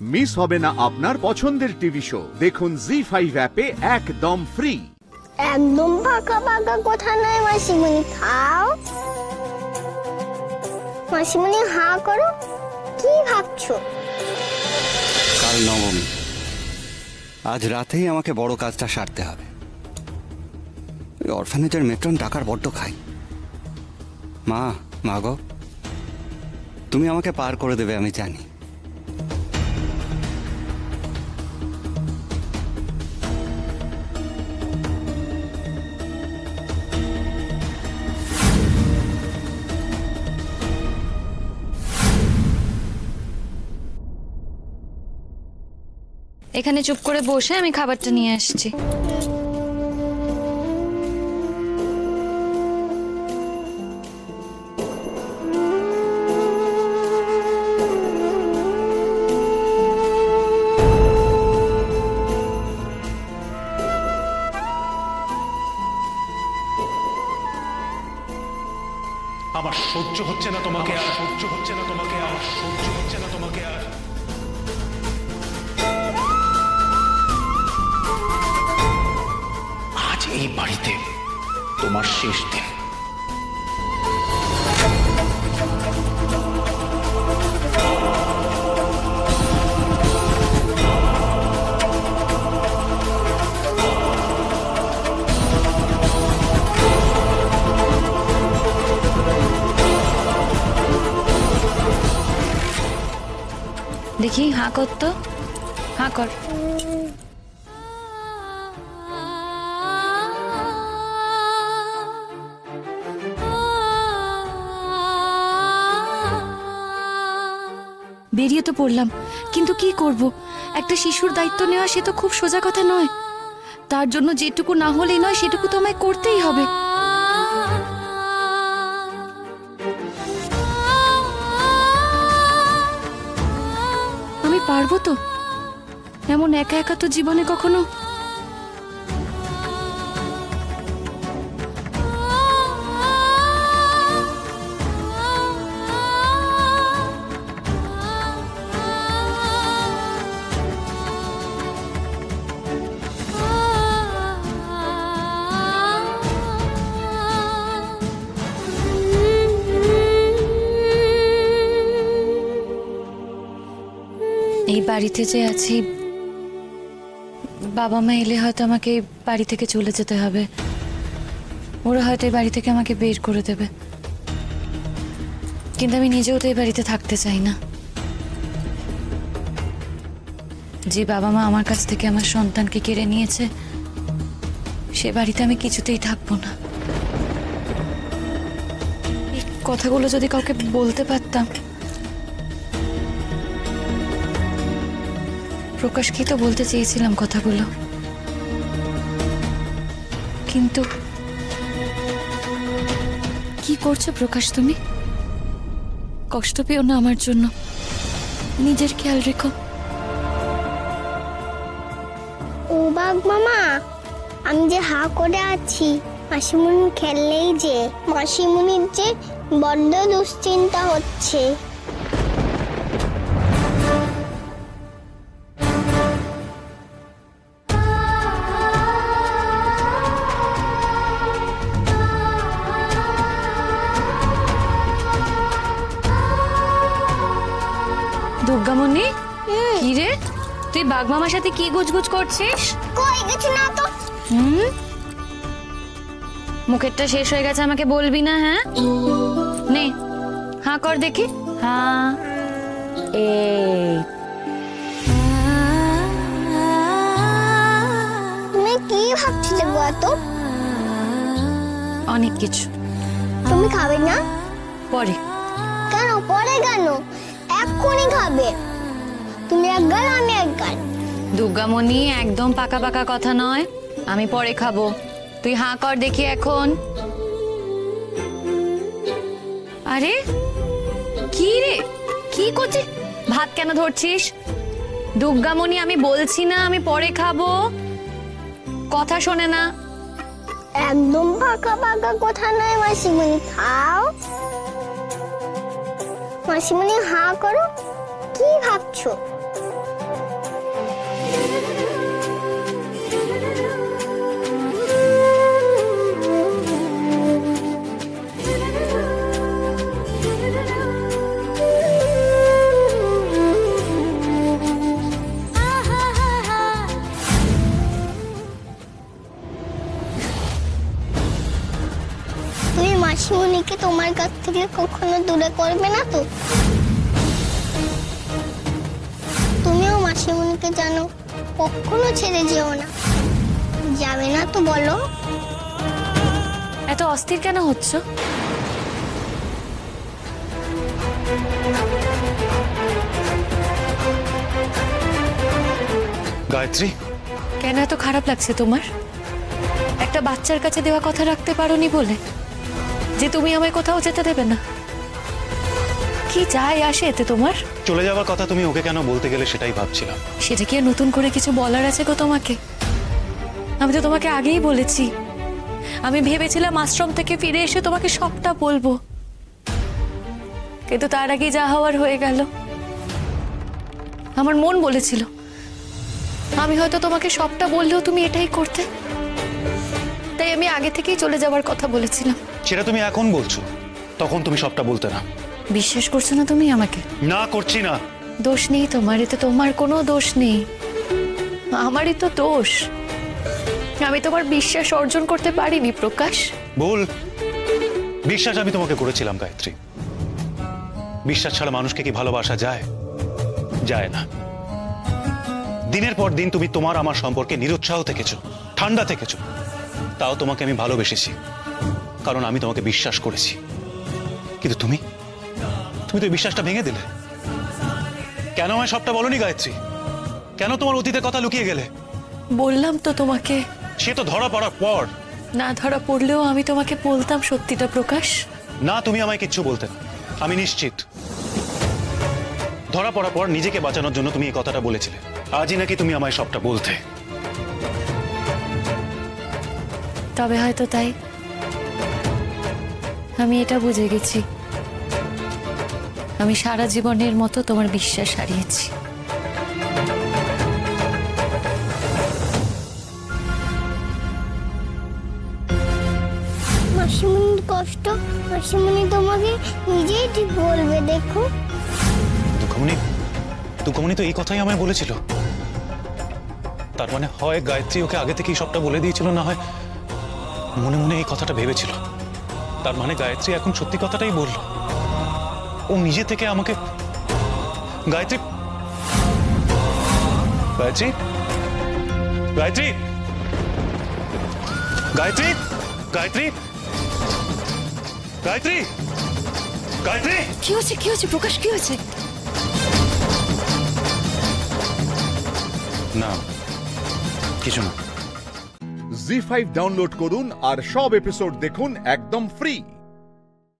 Miss হবে না আপনার পছন্দের টিভি শো। দেখুন জি5 অ্যাপে একদম ফ্রি। একদম ফাঁকা ফাঁকা কথা নয় মাসিমণি, খাও। মাসিমণি হাঁ করো, কি ভাবছো? কাল নবমী, আজ রাতেই আমাকে বড় কাজটা সারতে হবে। ওই অরফানেজের মেট্রন টাকার বড্ড খাই। মা গো, তুমি আমাকে পার করে দেবে আমি জানি। এখানে চুপ করে বসে আমি খাবারটা নিয়ে আসছি। আমার সহ্য হচ্ছে না তোমাকে, আর সহ্য হচ্ছে না তোমাকে, আর সহ্য হচ্ছে না তোমাকে। আর আজ এই বাড়িতে তোমার শেষ দিন। দেখি হাঁ কর তো, হাঁ কর। বেরিয়ে তো পড়লাম, কিন্তু কি করব? একটা শিশুর দায়িত্ব নেওয়া সে তো খুব সোজা কথা নয়। তার জন্য যেটুকু না হলেই নয় সেটুকু তো আমায় করতেই হবে। আমি পারবো তো? এমন একা একা তো জীবনে কখনো। এই বাড়িতে যে আছি, বাবা মা এলে হয়তো আমাকে এই বাড়ি থেকে চলে যেতে হবে। ওরা হয়তো এই বাড়ি থেকে আমাকে বের করে দেবে, কিন্তু আমি নিজেও তো এই বাড়িতে থাকতে চাই না। যে বাবা মা আমার কাছ থেকে আমার সন্তানকে কেড়ে নিয়েছে, সে বাড়িতে আমি কিছুতেই থাকবো না। এই কথাগুলো যদি কাউকে বলতে পারতাম। প্রকাশকেই তো বলতে চেয়েছিলাম কথাগুলো, কিন্তু কি করছো প্রকাশ তুমি? কষ্ট পেও না আমার জন্য, নিজের খেয়াল রেখো। ও বাঘ মামা, আমি যে হাঁ করে আছি, মাসিমণি খেললেই যে মাসিমণির যে বড্ড দুশ্চিন্তা হচ্ছে। দুর্গামণি, কি রে তুই বাঘ মামার সাথে কি গুজগুজ করছিস? কই কিছু না তো। মুখেরটা শেষ হয়ে গেছে, আমাকে বলবি না? হ্যাঁ, নে হাঁ কর দেখি। হ্যাঁ, তুমি কি ভাবছিলে গো এত? অনেক কিছু। তুমি খাবে না? পরে। কেন পরে? কেন এক্ষুনি খাবে? তুমি এক গাল, আমি এক গাল। দুর্গামণি, একদম পাকা পাকা কথা নয়। আমি পরে খাবো, তুই হাঁ কর দেখি এখন। আরে কি রে, কি করছিস? ভাত কেন ধরছিস? দুর্গামণি, আমি বলছি না আমি পরে খাবো, কথা শোনে না। একদম ফাঁকা ফাঁকা কথা নয় মাসিমণি, খাও। মাসিমণি হাঁ করো, কি ভাবছো? তুমি মাসিমণিকে তোমার কাছ থেকে কখনো দূরে করবে না তো? তুমিও মাসিমণিকে জানো কখনো ছেড়ে যেও না। যাবে না তো বলো? এত অস্থির কেন হচ্ছ? গায়ত্রী, কেন এত খারাপ লাগছে তোমার? একটা বাচ্চার কাছে দেওয়া কথা রাখতে পারোনি বলে যে তুমি আমায় কোথাও যেতে দেবে না? কি যায় আসে এতে তোমার? চলে যাওয়ার কথা তুমি ওকে কেন বলতে গেলে সেটাই ভাবছিলাম। সেটা কি আর নতুন করে কিছু বলার আছে গো তোমাকে? আমি তো তোমাকে আগেই বলেছি, আমি ভেবেছিলাম আশ্রম থেকে ফিরে এসে তোমাকে সবটা বলবো, কিন্তু তার আগে যা হওয়ার হয়ে গেল। আমার মন বলেছিল আমি হয়তো তোমাকে সবটা বললেও তুমি এটাই করতে, তাই আমি আগে থেকেই চলে যাওয়ার কথা বলেছিলাম। সেটা তুমি এখন বলছো, তখন তুমি সবটা বলতে না। বিশ্বাস করছো না তুমি আমাকে? না, করছি না। দোষ নেই তোমার, এতে তোমার কোনো দোষ নেই, আমারই তো দোষ। আমি তোমার বিশ্বাস অর্জন করতে পারিনি প্রকাশ। ভুল বিশ্বাস আমি তোমাকে করেছিলাম গায়ত্রী। বিশ্বাস ছাড়া মানুষকে কি ভালোবাসা যায়? যায় না। দিনের পর দিন তুমি তোমার আমার সম্পর্কে নিরুৎসাহ থেকেছো, ঠান্ডা থেকেছো, তাও তোমাকে আমি ভালোবেসেছি, কারণ আমি তোমাকে বিশ্বাস করেছি। কিন্তু তুমি তুমি তো বিশ্বাসটা ভেঙে দিলে। কেন আমায় সবটা বলনি গায়ত্রী? কেন তোমার অতীতের কথা লুকিয়ে গেলে? বললাম তো তোমাকে। সে তো ধরা পড়ার পর। না ধরা পড়লেও আমি তোমাকে বলতাম সত্যিটা প্রকাশ। না, তুমি আমায় কিচ্ছু বলতে না, আমি নিশ্চিত। ধরা পড়ার পর নিজেকে বাঁচানোর জন্য তুমি এই কথাটা বলেছিলে। আজই নাকি তুমি আমায় সবটা বলতে। তবে হয়তো তাই। আমি এটা বুঝে গেছি, আমি সারা জীবনের মতো তোমার বিশ্বাস হারিয়েছি। মাসিমণির কষ্ট মাসিমণি তোমাকে নিজেই ঠিক বলবে, দেখো। দুঃখমণি তো এই কথাই আমায় বলেছিল। তার মানে হয় গায়ত্রী ওকে আগে থেকেই সবটা বলে দিয়েছিল, না হয় মনে মনে এই কথাটা ভেবেছিল। তার মানে গায়ত্রী এখন সত্যি কথাটাই বলল। ও নিজে থেকে আমাকে গায়ত্রী গায়ত্রী গায়ত্রী গায়ত্রী গায়ত্রী গায়ত্রী গায়ত্রী কি হচ্ছে, কি হচ্ছে প্রকাশ, কি হচ্ছে? না, কিছু না। জি5 ডাউনলোড করুন আর সব এপিসোড দেখুন একদম ফ্রি।